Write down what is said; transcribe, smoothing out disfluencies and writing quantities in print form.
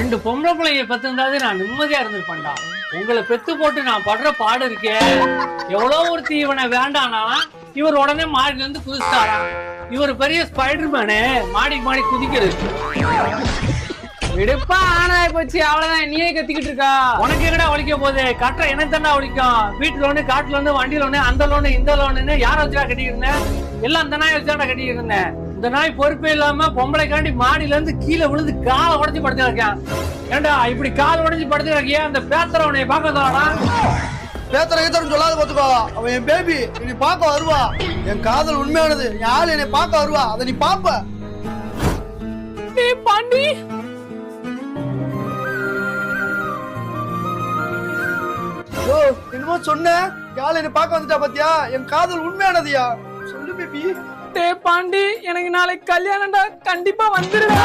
2 பொம்பளை பிள்ளைங்க பெத்திருந்தாது நான் நிம்மதியா இருந்திருப்பேன்டா. உங்களை பெத்து போட்டு நான் படுற பாடு இருக்கேன். எவ்வளவு ஒருத்தி இவனை வேண்டானா இவர் உடனே மாடில இருந்து குதிச்சாரா. இவர் பெரிய ஸ்பைடர்மேனு, மாடி மாடி குதிக்கிறது. விடுப்பா, ஆனாய் போச்சு, அவ்வளவுதான். நீயே கத்திக்கிட்டு இருக்கா? உனக்கு எங்கடா வலிக்க போகுது? கட்டுற எனக்கு தாண்டா வலிக்கும். வீட்டு லோனு, காட்டு லோனு, வண்டி லோனு, அந்த லோனு இந்த லோனுன்னு யார வச்சுடா கட்டிட்டு இருந்தேன்? எல்லாம் அந்த நாய் வச்சுதான்டா கட்டிட்டு இருந்தேன். இந்த நாய் பொறுப்பே இல்லாம பொம்பளைக்காண்டி மாடியில இருந்து கீழே விழுந்து காலை உடைஞ்சு படுத்து கிடக்கான். ஏண்டா இப்படி கால் உடைஞ்சு படுத்து கிடக்கியா? அந்த பேத்தரை உன்னை பார்க்க வந்தாடா. பேத்தரை ஈத்தரம் சொல்லாத பாத்துக்கோ. அவன் என் பேபி, நீ பார்க்க வருவா. என் காதல் உண்மையானது. என் ஆள் என்னை பார்க்க வருவா, அதை நீ பாப்ப. பாண்டி, என்னமோ சொன்ன, யாழ் என்னை பார்க்க வந்துட்டா பாத்தியா? என் காதல் உண்மையானதுயா. சொல்லு பேபி. பாண்டி, எனக்கு நாளைக்கு கல்யாணம்டா, கண்டிப்பா வந்துருடா.